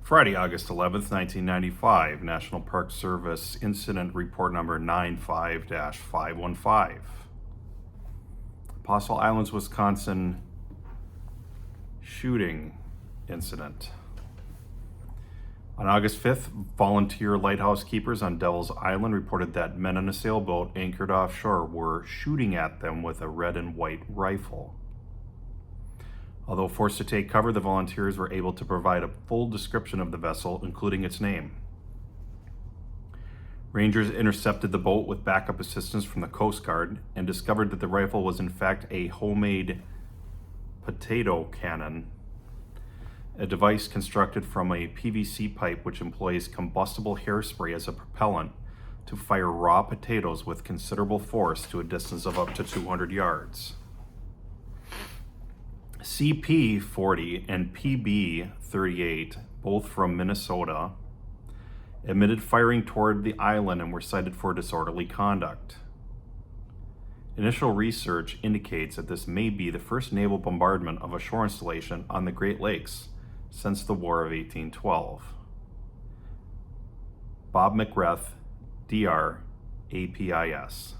Friday, August 11th, 1995, National Park Service Incident Report number 95-515. Apostle Islands, Wisconsin shooting incident. On August 5th, volunteer lighthouse keepers on Devil's Island reported that men on a sailboat anchored offshore were shooting at them with a red and white rifle. Although forced to take cover, the volunteers were able to provide a full description of the vessel, including its name. Rangers intercepted the boat with backup assistance from the Coast Guard and discovered that the rifle was in fact a homemade potato cannon, a device constructed from a PVC pipe which employs combustible hairspray as a propellant to fire raw potatoes with considerable force to a distance of up to 200 yards. CP-40 and PB-38, both from Minnesota, admitted firing toward the island and were cited for disorderly conduct. Initial research indicates that this may be the first naval bombardment of a shore installation on the Great Lakes since the War of 1812. Bob McGrath, DR, APIS.